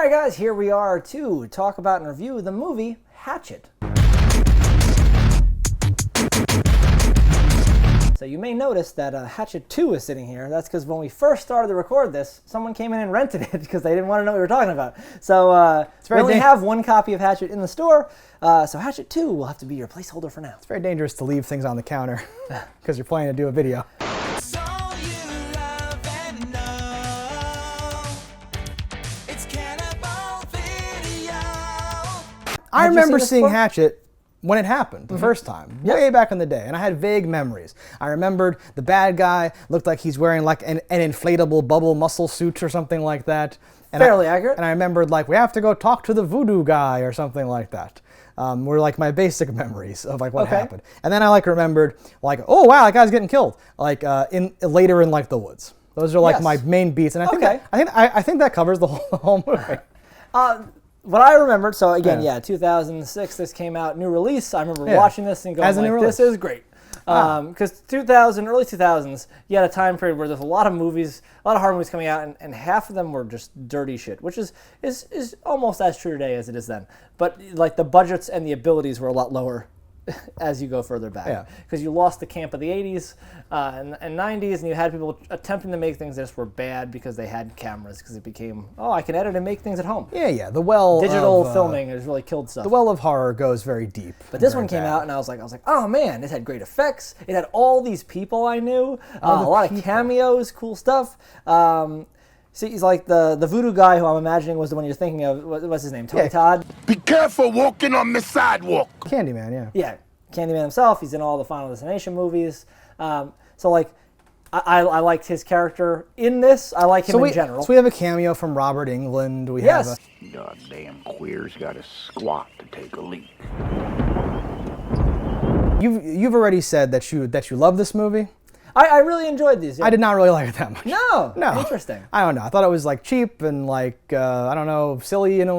Alright guys, here we are to talk about and review the movie Hatchet. So you may notice that Hatchet 2 is sitting here. That's because when we first started to record this, someone came in and rented it because they didn't want to know what we were talking about. So we only have one copy of Hatchet in the store, so Hatchet 2 will have to be your placeholder for now. It's very dangerous to leave things on the counter because you're planning to do a video. I remember seeing Hatchet when it happened the first time, way back in the day, and I had vague memories. I remembered the bad guy looked like he's wearing like an inflatable bubble muscle suit or something like that. And Fairly accurate. And I remembered like we have to go talk to the voodoo guy or something like that. Were like my basic memories of like what happened. And then I like remembered like, oh wow, that guy's getting killed. Like later in like the woods. Those are like my main beats, and I think I think that covers the whole movie. What I remembered, so again, 2006, this came out, new release. I remember watching this and going like, this is great. Because early 2000s, you had a time period where there's a lot of movies, a lot of horror movies coming out, and half of them were just dirty shit, which is almost as true today as it is then. But like the budgets and the abilities were a lot lower as you go further back. Because you lost the camp of the 80s and 90s, and you had people attempting to make things that just were bad because they had cameras, because it became, I can edit and make things at home. Yeah, the well Digital of, filming has really killed stuff. The well of horror goes very deep. But this one came out, and I was like, oh man, this had great effects. It had all these people I knew, a lot of cameos, cool stuff. See, he's like the voodoo guy who I'm imagining was the one you're thinking of. What's his name? Tony Todd? Be careful walking on the sidewalk. Candyman, yeah. Yeah, Candyman himself. He's in all the Final Destination movies. So like, I liked his character in this. I like him in general. So we have a cameo from Robert Englund. We have a Goddamn queers got a squat to take a leak. You've already said that you love this movie. I really enjoyed these. Yeah. I did not really like it that much. No. Interesting. I don't know. I thought it was like cheap and like I don't know, silly in a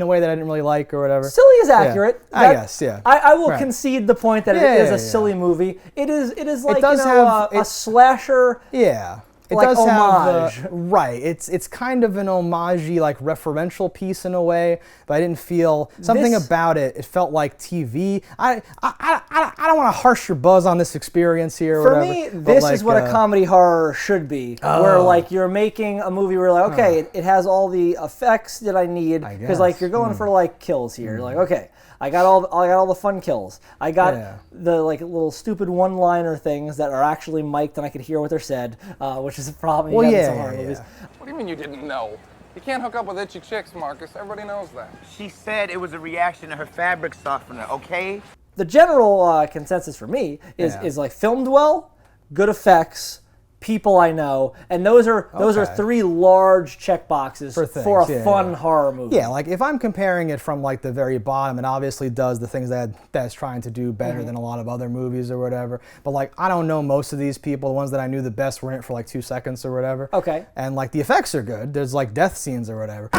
way that I didn't really like or whatever. Silly is accurate. Yeah. I guess, yeah. I will concede the point that it is a silly movie. It is like a slasher. Yeah. It like does homage. have right. It's kind of an homage-y, like referential piece in a way, but I didn't feel something about it. It felt like TV. I don't want to harsh your buzz on this experience here. For me, this is what a comedy horror should be, where like you're making a movie where like it has all the effects that I need, because like you're going for like kills here. You're like I got all the fun kills. I got the like little stupid one-liner things that are actually mic'd and I could hear what they're said, which is a problem. Well, in some horror movies. What do you mean you didn't know? You can't hook up with itchy chicks, Marcus. Everybody knows that. She said it was a reaction to her fabric softener, okay? The general consensus for me is like filmed well, good effects, people I know, and those are three large check boxes for a fun horror movie. Yeah, like if I'm comparing it from like the very bottom, it obviously does the things that it's trying to do better than a lot of other movies or whatever. But like I don't know most of these people. The ones that I knew the best were in it for like 2 seconds or whatever. Okay. And like the effects are good. There's like death scenes or whatever. Oh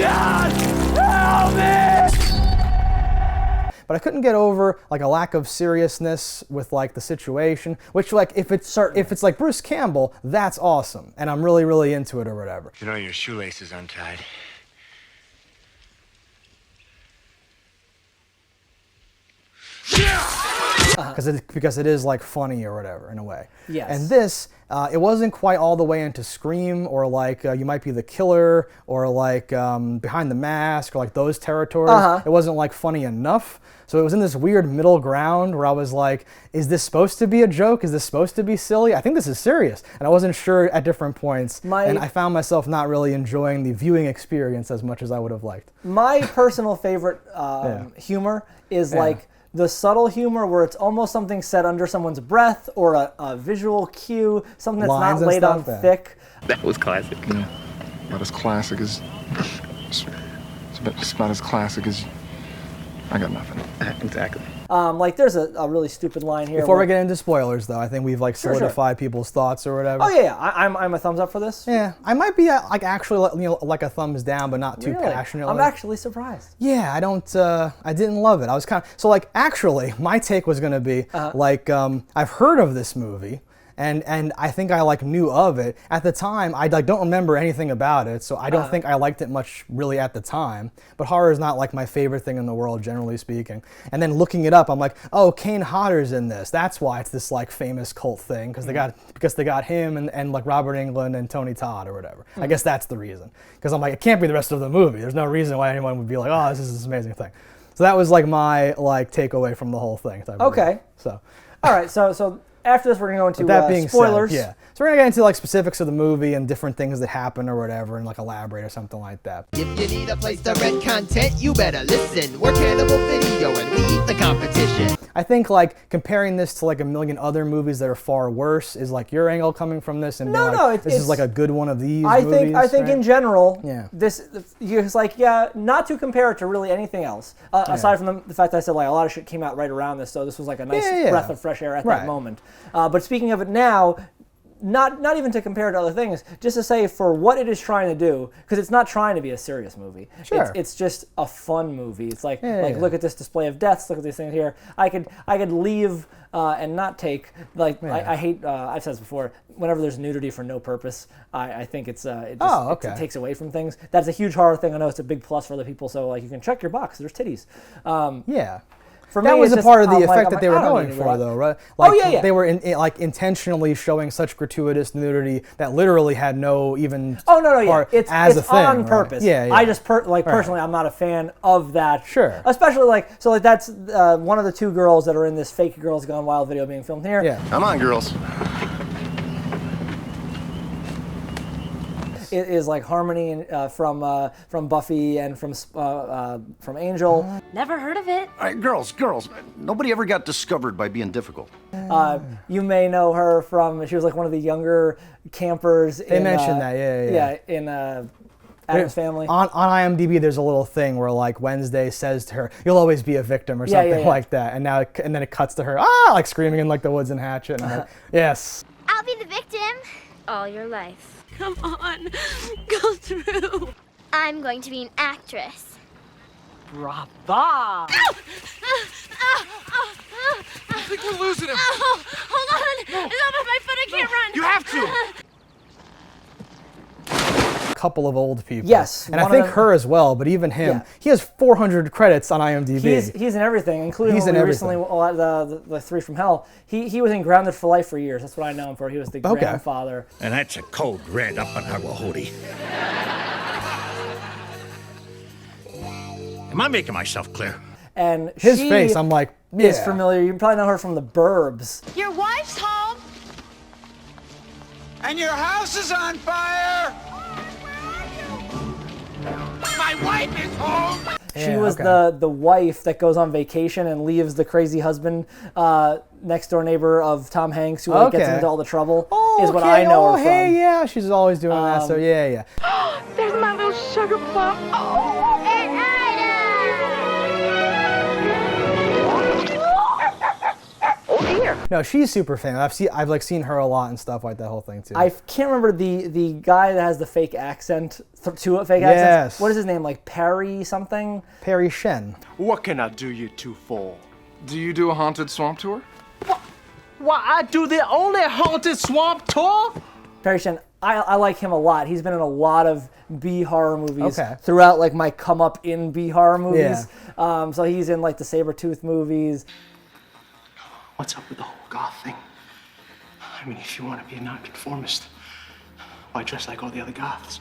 God! Help me! But I couldn't get over like a lack of seriousness with like the situation, which like if it's like Bruce Campbell, that's awesome, and I'm really, really into it or whatever. You know your shoelace is untied. Because it is like funny or whatever in a way. Yes. And this, it wasn't quite all the way into Scream or like You Might Be the Killer or like Behind the Mask or like those territories. It wasn't like funny enough. So it was in this weird middle ground where I was like, is this supposed to be a joke? Is this supposed to be silly? I think this is serious. And I wasn't sure at different points. And I found myself not really enjoying the viewing experience as much as I would have liked. My personal favorite humor is like the subtle humor where it's almost something said under someone's breath or a visual cue, something that's Lines not laid on thick. That was classic. Yeah, about as classic as... It's about as classic as... I got nothing. Exactly. Like there's a really stupid line here. Before we get into spoilers, though, I think we've like solidified people's thoughts or whatever. Oh yeah, I'm a thumbs up for this. Yeah, I might be like actually like a thumbs down, but not too passionately. I'm actually surprised. Yeah, I didn't love it. I was kind of so like actually my take was gonna be like I've heard of this movie. And I think I like knew of it at the time. I like don't remember anything about it, so I don't think I liked it much really at the time. But horror is not like my favorite thing in the world, generally speaking. And then looking it up, I'm like, oh, Kane Hodder's in this. That's why it's this like famous cult thing because they got him and like Robert Englund and Tony Todd or whatever. I guess that's the reason. Because I'm like, it can't be the rest of the movie. There's no reason why anyone would be like, oh, this is this amazing thing. So that was like my like takeaway from the whole thing. Okay. So. All right. So after this, we're gonna go into spoilers. Said, yeah. So we're gonna get into like specifics of the movie and different things that happen or whatever, and like elaborate or something like that. If you need a place to rent content, you better listen. We're Cannibal Video and we eat the competition. I think like comparing this to like a million other movies that are far worse is like your angle coming from this and this is like a good one of these movies. I think right? in general, this is like not to compare it to really anything else aside from the fact that I said like a lot of shit came out right around this, so this was like a nice breath of fresh air at that moment. But speaking of it now, not even to compare it to other things, just to say for what it is trying to do, because it's not trying to be a serious movie. Sure. It's just a fun movie. It's like look at this display of deaths, look at these things here. I could leave and not take I hate I've said this before. Whenever there's nudity for no purpose, I think it takes away from things. That's a huge horror thing. I know it's a big plus for other people. So like you can check your box. There's titties. For that me, was a just, part of the I'm effect like, that they were going for, though, right? Like, they were like intentionally showing such gratuitous nudity that literally had no even. It's as a thing, on purpose. Yeah. I just personally, I'm not a fan of that. Sure. Especially that's one of the two girls that are in this fake Girls Gone Wild video being filmed here. Yeah. Come on, girls. It is like Harmony from Buffy and from Angel. Never heard of it. All right, girls. Nobody ever got discovered by being difficult. You may know her from, she was like one of the younger campers. They mentioned that, yeah. In Addams Family. On IMDb, there's a little thing where like Wednesday says to her, "You'll always be a victim" or something like that, and then it cuts to her, like screaming in like the woods in Hatchet. And I'm like, yes. I'll be the victim all your life. Come on, go through. I'm going to be an actress. Brava! Ow! I think we're losing him. Ow! Hold on! It's on my foot, I can't run. You have to! Couple of old people. Yes. And I think her as well, but even him. He has 400 credits on IMDb. He's in everything, including recently, the Three from Hell. He was in Grounded for Life for years. That's what I know him for. He was the grandfather. And that's a code red up on Agua-Hootie. Am I making myself clear? And his face, I'm like, is familiar. You probably know her from The Burbs. Your wife's home. And your house is on fire! My wife is home! She was the wife that goes on vacation and leaves the crazy husband, next door neighbor of Tom Hanks, who gets into all the trouble. Is what I know her from. Hey, yeah, she's always doing that. So yeah. There's my little sugar plum. Oh, And oh dear. No, she's super famous. I've like seen her a lot and stuff like that whole thing too. I can't remember the guy that has the fake accent. Two fake accents. What is his name? Like Perry something? Perry Shen. What can I do you two for? Do you do a haunted swamp tour? Why, I do the only haunted swamp tour? Perry Shen. I like him a lot. He's been in a lot of B horror movies throughout like my come up in B horror movies. So he's in like the Sabretooth movies. What's up with the whole goth thing? I mean, if you want to be a nonconformist, why dress like all the other goths?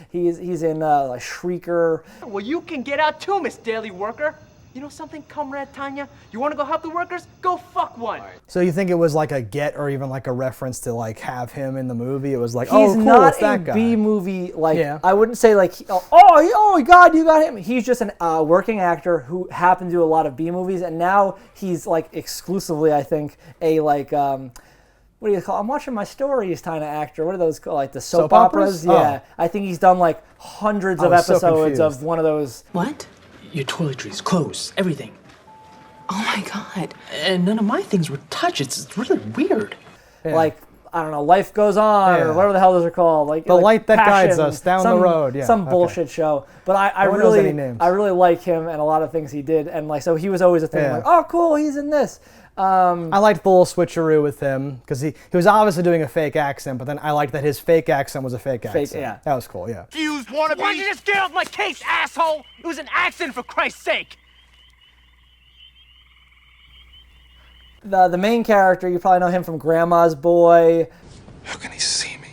He's in like Shrieker. Well, you can get out too, Miss Daily Worker. You know something, Comrade Tanya? You want to go help the workers? Go fuck one. So you think it was like a get or even like a reference to like have him in the movie? It was like, he's cool, not it's that guy. B movie like I wouldn't say like oh God, you got him. He's just a working actor who happened to do a lot of B movies, and now he's like exclusively, I think, a like what do you call? I'm watching my stories kind of actor. What are those called? Like the soap operas? Yeah, I think he's done like hundreds of episodes of one of those. What? Your toiletries, clothes, everything. Oh my God. And none of my things were touched. It's really weird. Like, I don't know, Life Goes On or whatever the hell those are called. Like the light that Passion, guides us down the road. Some bullshit show. But I really like him and a lot of things he did. And like, so he was always a thing like, oh cool, he's in this. I liked the little switcheroo with him because he was obviously doing a fake accent, but then I liked that his fake accent was a fake accent. Yeah. That was cool, yeah. Fused wannabe! Why'd you just get off my case, asshole? It was an accent, for Christ's sake! The main character, you probably know him from Grandma's Boy. How can he see me?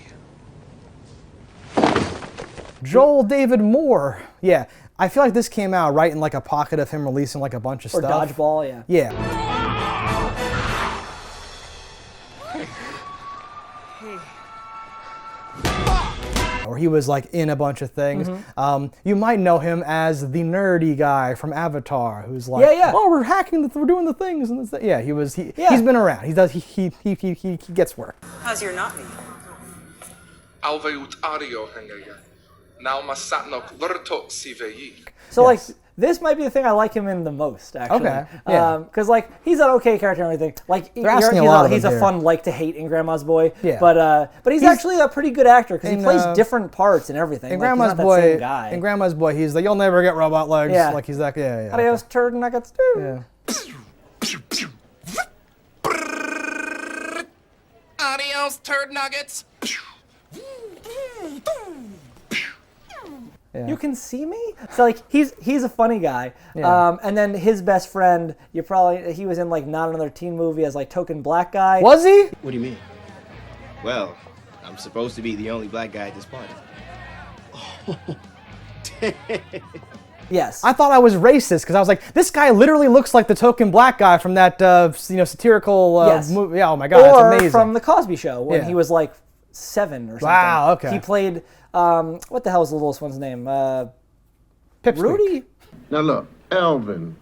Joel David Moore. Yeah, I feel like this came out right in like a pocket of him releasing like a bunch of stuff. Or Dodgeball, yeah. Yeah. Or he was like in a bunch of things. You might know him as the nerdy guy from Avatar, who's like, oh, we're hacking, we're doing the things, and yeah, he's been around. He gets work. How's your not me? So like, this might be the thing I like him in the most, actually. Okay. Yeah. Because like he's an okay character and everything. Like he's a fun like to hate in Grandma's Boy. Yeah. But he's actually a pretty good actor because he plays different parts and everything. In like, Grandma's he's not Boy, that same guy. in Grandma's Boy, he's like, you'll never get robot legs. Yeah. Like he's like, yeah. Adios, turd nuggets. Yeah. Adios, turd nuggets. Yeah. You can see me? So like he's a funny guy. Yeah. And then his best friend, he was in like Not Another Teen Movie as like token black guy. Was he? What do you mean? Well, I'm supposed to be the only black guy at this party. Oh, yes. I thought I was racist because I was like, this guy literally looks like the token black guy from that satirical movie. Yeah, oh my god, or that's amazing. From The Cosby Show when he was like 7 or something. Wow, okay. He played what the hell is the littlest one's name? Rudy? Now look, Elvin.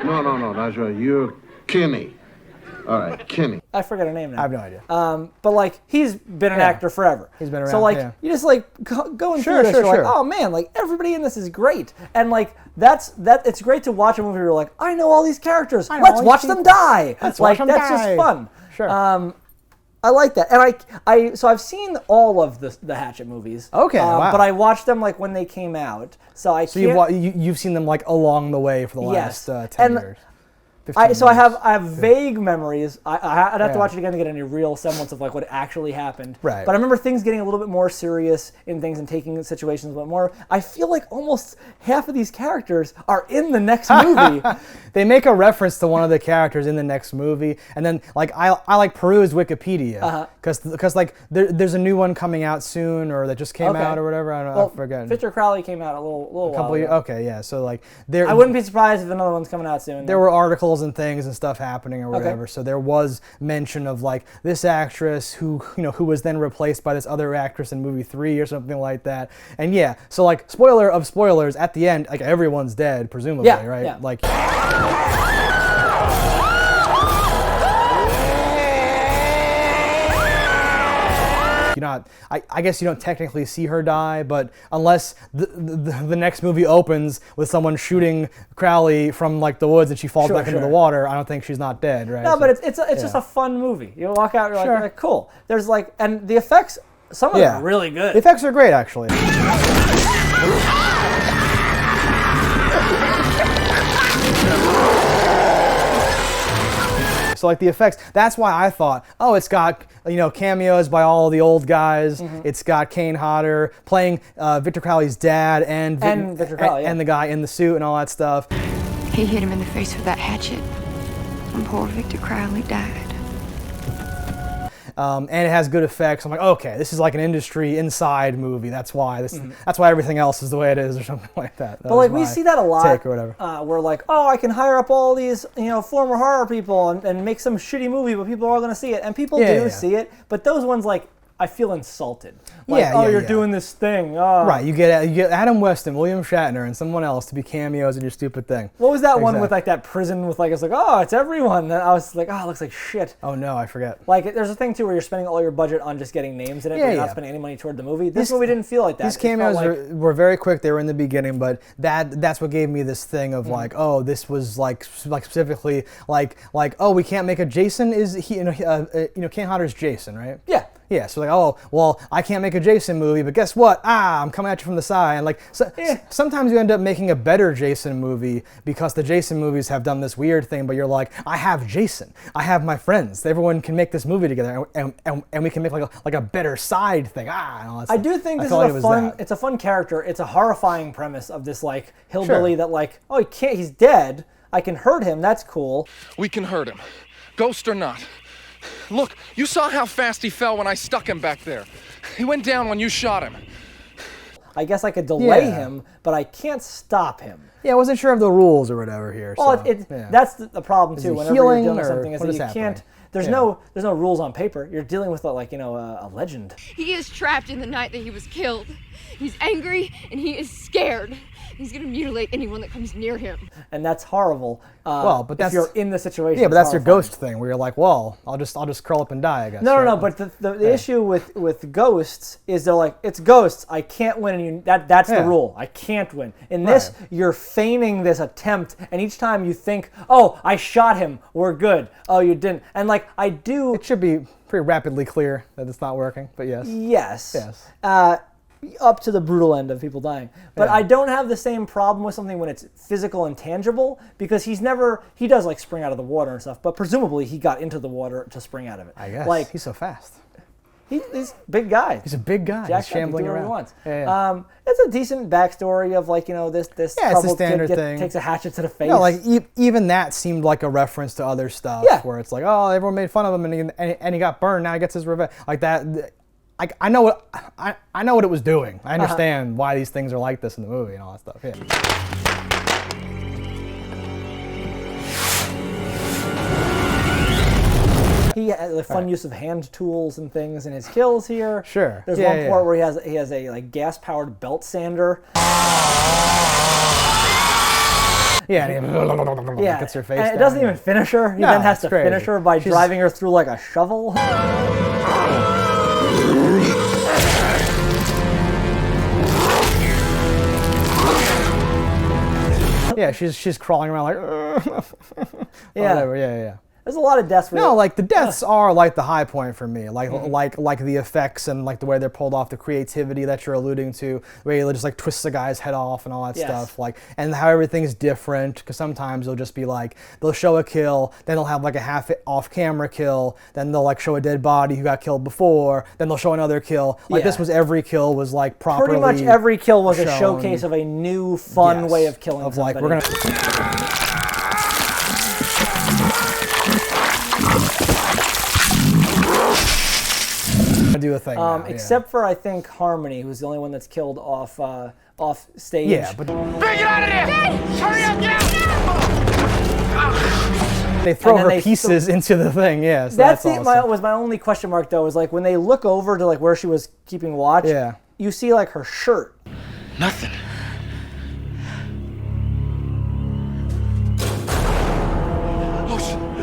No, that's right. You're Kenny. All right, Kenny. I forget her name now. I have no idea. But like he's been an actor forever. He's been around. So like you just like going through this, you're like, oh man, like everybody in this is great, and like it's great to watch a movie where you're like, I know all these characters. Let's watch them die. That's just fun. Sure. I like that, and so I've seen all of the Hatchet movies. Okay, wow. But I watched them like when they came out, so you've seen them like along the way for the last 10 years. I have vague memories. I'd have to watch it again to get any real semblance of like what actually happened. Right. But I remember things getting a little bit more serious in things and taking situations a bit more. I feel like almost half of these characters are in the next movie. They make a reference to one of the characters in the next movie, and then like I like peruse Wikipedia because like there's a new one coming out soon or that just came out or whatever. I forget. Victor Crowley came out a little couple while ago. Okay, yeah. So like I wouldn't be surprised if another one's coming out soon. There were articles and things and stuff happening or whatever. So there was mention of like this actress who was then replaced by this other actress in movie 3 or something like that. And yeah, so like spoiler of spoilers, at the end, like everyone's dead, presumably, right? Yeah. Like I guess you don't technically see her die, but unless the next movie opens with someone shooting Crowley from like the woods and she falls back into the water, I don't think she's not dead, right? No, but it's just a fun movie. You walk out, you're like, cool. There's like, and the effects, some of them are really good. The effects are great, actually. So like the effects, that's why I thought, oh, it's got cameos by all the old guys. It's got Kane Hodder playing Victor Crowley's dad and Victor Crowley, and the guy in the suit and all that stuff. He hit him in the face with that hatchet, and poor Victor Crowley died. And it has good effects. I'm like, okay, this is like an industry inside movie. That's why that's why everything else is the way it is, or something like that. But like we see that a lot. Or whatever. We're like, oh, I can hire up all these former horror people and make some shitty movie, but people are all going to see it, and people do see it. But those ones like I feel insulted. Like, you're doing this thing. Oh. Right, you get Adam West and William Shatner and someone else to be cameos in your stupid thing. What was that one with like that prison with like, it's like, oh, it's everyone. And I was like, oh, it looks like shit. Oh no, I forget. Like there's a thing too where you're spending all your budget on just getting names in it, but you're not spending any money toward the movie. This movie didn't feel like that. These cameos were very quick. They were in the beginning, but that's what gave me this thing of like, oh, this was like specifically like oh, we can't make a Jason. Is he Kane Hodder's Jason, right? Yeah. Yeah, so like, oh, well, I can't make a Jason movie, but guess what? I'm coming at you from the side. And like, sometimes you end up making a better Jason movie because the Jason movies have done this weird thing, but you're like, I have Jason. I have my friends. Everyone can make this movie together, and we can make like a better side thing. And all that stuff. I do think this is it's a fun character. It's a horrifying premise of this like hillbilly that like, oh, he's dead. I can hurt him. That's cool. We can hurt him. Ghost or not. Look, you saw how fast he fell when I stuck him back there. He went down when you shot him. I guess I could delay him, but I can't stop him. Yeah, I wasn't sure of the rules or whatever here. Well, that's the problem too. Whenever you're dealing with something, is that you can't. There's no rules on paper. You're dealing with like a legend. He is trapped in the night that he was killed. He's angry and he is scared. He's gonna mutilate anyone that comes near him. And that's horrible. But if you're in the situation. Yeah, but that's your ghost thing, where you're like, well, I'll just curl up and die, I guess. No. But the issue with ghosts is they're like, it's ghosts. I can't win, and that's the rule. I can't win. In this, you're feigning this attempt, and each time you think, oh, I shot him, we're good. Oh, you didn't, and like I do. It should be pretty rapidly clear that it's not working, but yes. Yes. Up to the brutal end of people dying. But I don't have the same problem with something when it's physical and tangible, because he does like spring out of the water and stuff, but presumably he got into the water to spring out of it. I guess. Like, he's so fast. He's a big guy. He's a big guy. He's shambling around. It's a decent backstory of like, this troubled kid takes a hatchet to the face. No, like even that seemed like a reference to other stuff where it's like, oh, everyone made fun of him and he got burned, now he gets his revenge. Like that. I know what it was doing. I understand why these things are like this in the movie and all that stuff. He has a fun use of hand tools and things in his kills here. Sure. There's one part where he has a like gas-powered belt sander. And he gets her face. And it doesn't even finish her. He then has to finish her by driving her through like a shovel. Yeah, she's crawling around like, whatever. There's a lot of deaths. No, like the deaths are like the high point for me. Like like the effects and like the way they're pulled off, the creativity that you're alluding to, where you just like twist the guy's head off and all that stuff. Like, and how everything's different, because sometimes they'll just be like, they'll show a kill, then they'll have like a half off-camera kill, then they'll like show a dead body who got killed before, then they'll show another kill. Like this was every kill was like properly. Pretty much every kill was a showcase of a new fun way of killing somebody. Like we're gonna. Do a thing now, except for I think Harmony, who's the only one that's killed off stage. Yeah, but Get out of there! Hurry up, get out! They throw her pieces into the thing. So that's awesome. Was my only question mark though. Was like when they look over to like where she was keeping watch. You see like her shirt. Nothing.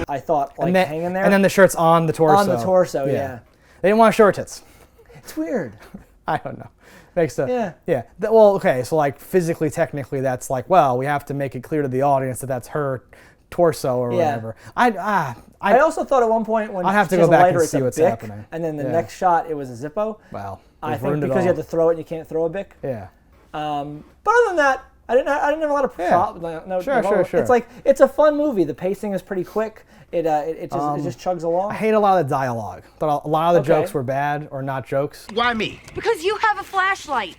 I thought like hanging there. And then the shirt's on the torso. On the torso, yeah. They didn't want to show her tits. It's weird. I don't know. Makes sense. Well, okay, so like physically, technically, that's like, well, we have to make it clear to the audience that that's her torso or whatever. I also thought at one point when I'll have to go back and see what's happening. And then the next shot, it was a Zippo. Wow. I think because you had to throw it and you can't throw a Bic. Yeah. But other than that, I didn't have a lot of problems. Sure. It's like it's a fun movie. The pacing is pretty quick. It just chugs along. I hate a lot of the dialogue. Thought a lot of the jokes were bad or not jokes. Why me? Because you have a flashlight.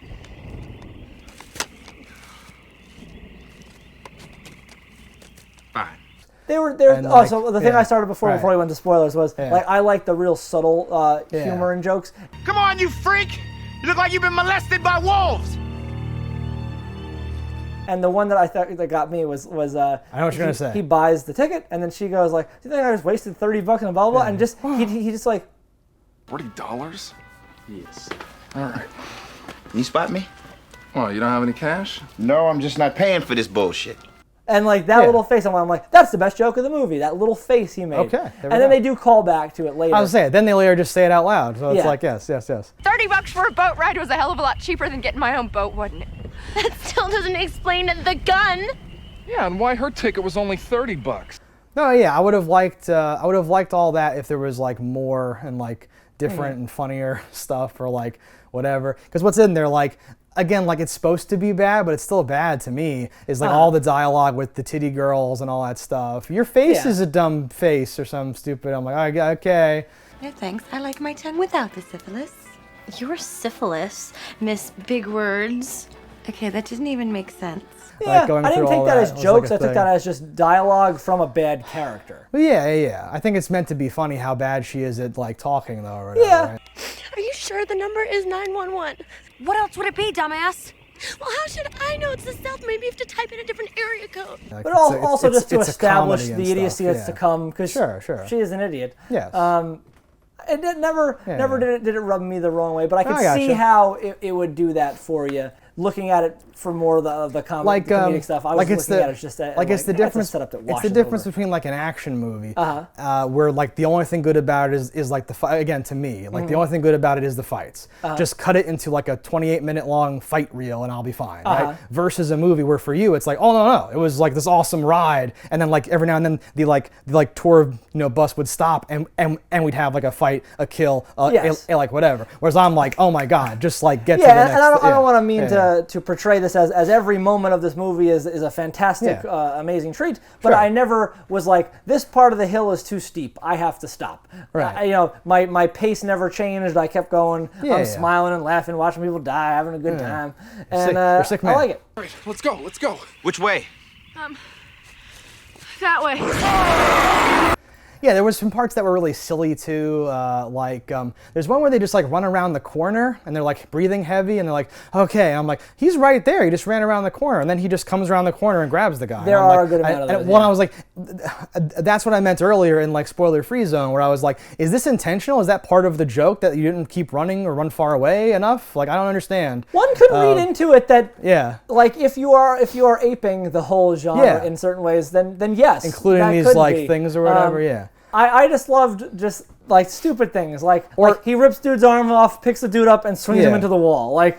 Fine. So the thing I started before we went to spoilers was like I like the real subtle humor and jokes. Come on, you freak! You look like you've been molested by wolves. And the one that I thought that got me was I know what you're gonna say. He buys the ticket and then she goes like, "Do you think I just wasted $30 and blah blah?" And just he just like $40? Yes. All right. Can you spot me? Well, you don't have any cash? No, I'm just not paying for this bullshit. And like that little face, I'm like, that's the best joke of the movie. That little face he made. Okay. And then they do call back to it later. I was saying, then they later just say it out loud. So it's like, yes. $30 for a boat ride was a hell of a lot cheaper than getting my own boat, wasn't it? That still doesn't explain the gun. Yeah, and why her ticket was only $30. No, yeah, I would have liked all that if there was like more and like different and funnier stuff or like whatever. Because what's in there, like, again, like it's supposed to be bad, but it's still bad to me, is like all the dialogue with the titty girls and all that stuff. Your face is a dumb face or something stupid. I'm like, oh, okay. No thanks, I like my tongue without the syphilis. Your syphilis, Miss Big Words. Okay, that doesn't even make sense. Yeah, I didn't take that as jokes. I took that as just dialogue from a bad character. Well, yeah. I think it's meant to be funny how bad she is at like talking though, or whatever. Yeah. Right? Are you sure the number is 911? What else would it be, dumbass? Well, how should I know it's the South? Maybe you have to type in a different area code. But also just to establish the idiocy that's to come, because she is an idiot. Yes. And it never did it rub me the wrong way, but I could see how it would do that for you. Looking at it for more of the comedic stuff, I was looking at it just it's the difference. It's the difference between like an action movie, where like the only thing good about it is like the fight. Again, to me, like the only thing good about it is the fights. Just cut it into like a 28-minute long fight reel, and I'll be fine. Right? Versus a movie where for you it's like, oh no, it was like this awesome ride, and then like every now and then the tour bus would stop, and we'd have like a fight, a kill, like whatever. Whereas I'm like, oh my god, just like get to the next. And I don't want to mean to portray this as every moment of this movie is a fantastic, amazing treat, but I never was like, this part of the hill is too steep, I have to stop. Right. My pace never changed. I kept going. I'm smiling and laughing, watching people die, having a good time, and you're sick man. I like it. All right, let's go. Which way? That way. Yeah, there was some parts that were really silly too. There's one where they just like run around the corner and they're like breathing heavy and they're like, okay. And I'm like, he's right there. He just ran around the corner, and then he just comes around the corner and grabs the guy. There are a good amount of those. And I was like, that's what I meant earlier in like spoiler-free zone, where I was like, is this intentional? Is that part of the joke that you didn't keep running or run far away enough? Like, I don't understand. One could read into it that like if you are aping the whole genre in certain ways, then yes, including these like things or whatever. I just loved just like stupid things, like he rips dude's arm off, picks the dude up, and swings him into the wall. Like,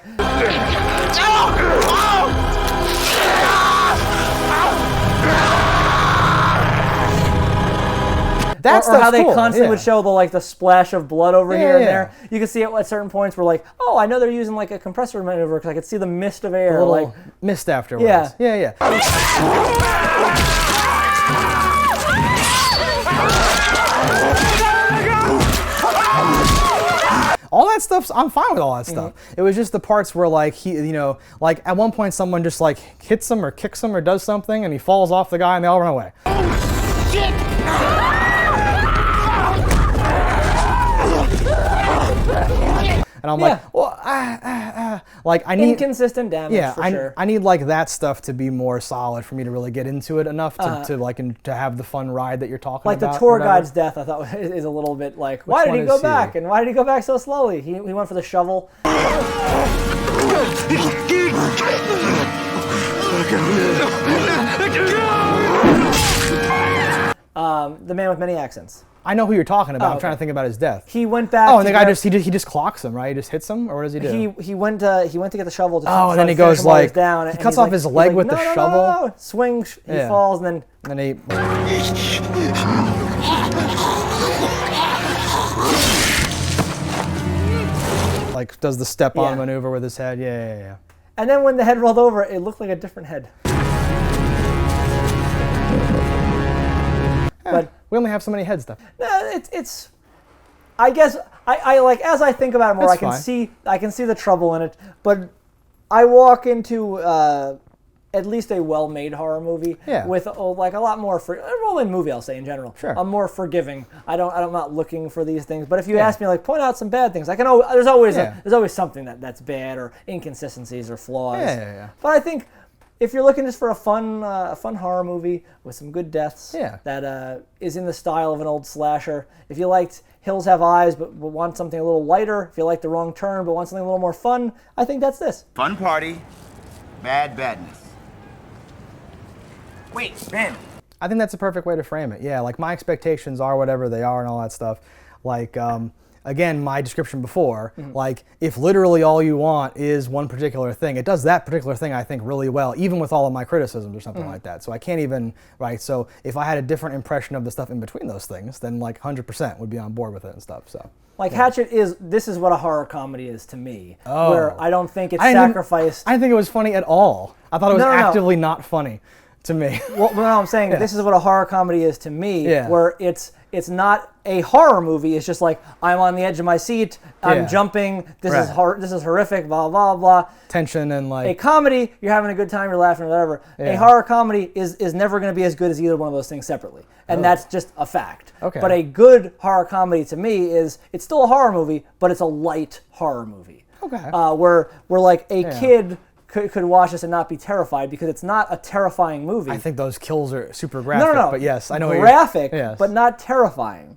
or how they constantly would show the splash of blood over here and there. You could see it at certain points where like, oh, I know they're using like a compressor maneuver because I could see the mist of air, like mist afterwards. Yeah. All that stuff, I'm fine with all that stuff. It was just the parts where like like at one point someone just like hits him or kicks him or does something and he falls off the guy and they all run away. And I'm like, well, like I need inconsistent damage. For sure. I need like that stuff to be more solid for me to really get into it enough to have the fun ride that you're talking about. Like the tour guide's death, I thought is a little bit like, why did he go back? And why did he go back so slowly? He went for the shovel. The man with many accents. I know who you're talking about. I'm trying to think about his death. He went back. Oh, and the guy he just clocks him, right? He just hits him, or what does he do? He went to get the shovel. And then he goes like down. He cuts off his leg with the shovel. No. Swings. He falls, and then he. Like does the step on maneuver with his head. Yeah. And then when the head rolled over, it looked like a different head. But we only have so many heads, though. No, it's. I guess I like as I think about it more, I can see the trouble in it. But I walk into at least a well-made horror movie with like a lot more well-made movie. I'll say in general. Sure. I'm more forgiving. I'm not looking for these things. But if you ask me, like, point out some bad things, I can. There's always something that's bad or inconsistencies or flaws. Yeah. But I think. If you're looking just for a fun horror movie with some good deaths that is in the style of an old slasher, if you liked Hills Have Eyes but want something a little lighter, if you like The Wrong Turn but want something a little more fun, I think that's this. Fun party, badness. Wait, Ben. I think that's a perfect way to frame it. Yeah, like my expectations are whatever they are and all that stuff. Like, again, my description before, like if literally all you want is one particular thing, it does that particular thing, I think, really well, even with all of my criticisms or something like that. So I can't even, right? So if I had a different impression of the stuff in between those things, then like 100% would be on board with it and stuff, so. Like Hatchet this is what a horror comedy is to me. Where I don't think it's sacrificed. I didn't think it was funny at all. I thought it was actively not funny to me. Well, no, I'm saying this is what a horror comedy is to me, where it's not a horror movie. It's just like, I'm on the edge of my seat, I'm jumping, this is horrific, blah, blah, blah. Tension and like... A comedy, you're having a good time, you're laughing, whatever. A horror comedy is never going to be as good as either one of those things separately. And that's just a fact. Okay. But a good horror comedy to me it's still a horror movie, but it's a light horror movie. Okay. Where like a kid... Could watch this and not be terrified because it's not a terrifying movie. I think those kills are super graphic, but yes, I know graphic, but not terrifying.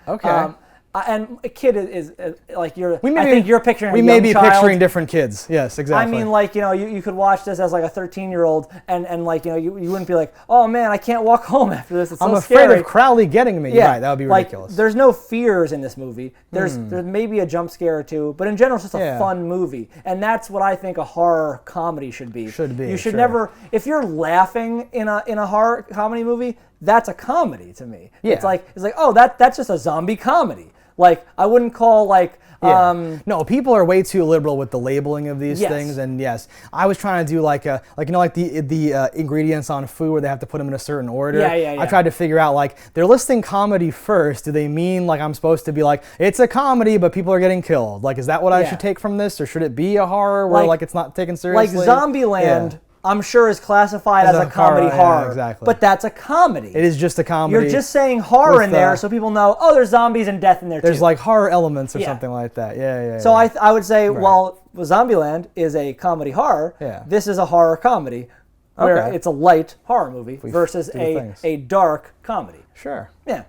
Okay. And a kid is like I think you're picturing. We may be picturing different kids. Yes, exactly. I mean, like you could watch this as like a 13-year-old, and like you wouldn't be like, oh man, I can't walk home after this. It's so scary. I'm afraid of Crowley getting me. Right, that would be ridiculous. Like, there's no fears in this movie. There's maybe a jump scare or two, but in general, it's just a fun movie, and that's what I think a horror comedy should be. You should never, if you're laughing in a horror comedy movie, that's a comedy to me. Yeah. It's like oh that's just a zombie comedy. Like, I wouldn't call like... no, people are way too liberal with the labeling of these things, and yes, I was trying to do like the ingredients on food where they have to put them in a certain order. I tried to figure out, like, they're listing comedy first. Do they mean like I'm supposed to be like, it's a comedy, but people are getting killed? Like, is that what I should take from this, or should it be a horror where like it's not taken seriously? Like Zombieland... I'm sure is classified as a comedy horror. Exactly. But that's a comedy. It is just a comedy. You're just saying horror in there so people know, oh, there's zombies and death in there too. There's like horror elements or something like that. So I would say, while Zombieland is a comedy horror, this is a horror comedy where it's a light horror movie versus a dark comedy. Sure. Yeah.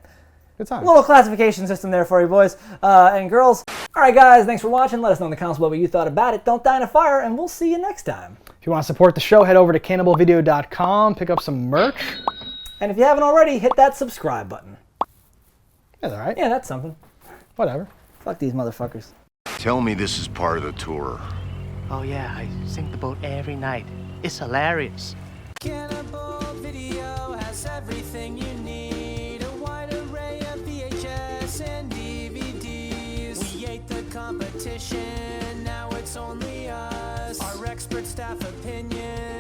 Good time. Little classification system there for you boys and girls. All right, guys, thanks for watching. Let us know in the comments what you thought about it. Don't die in a fire, and we'll see you next time. If you want to support the show, head over to cannibalvideo.com, pick up some merch. And if you haven't already, hit that subscribe button. That's all right. Yeah, that's something. Whatever. Fuck these motherfuckers. Tell me this is part of the tour. Oh yeah, I sink the boat every night. It's hilarious. Cannibal Video has everything you need. A wide array of VHS and DVDs. We ate the competition, now it's only us. Our expert staff opinion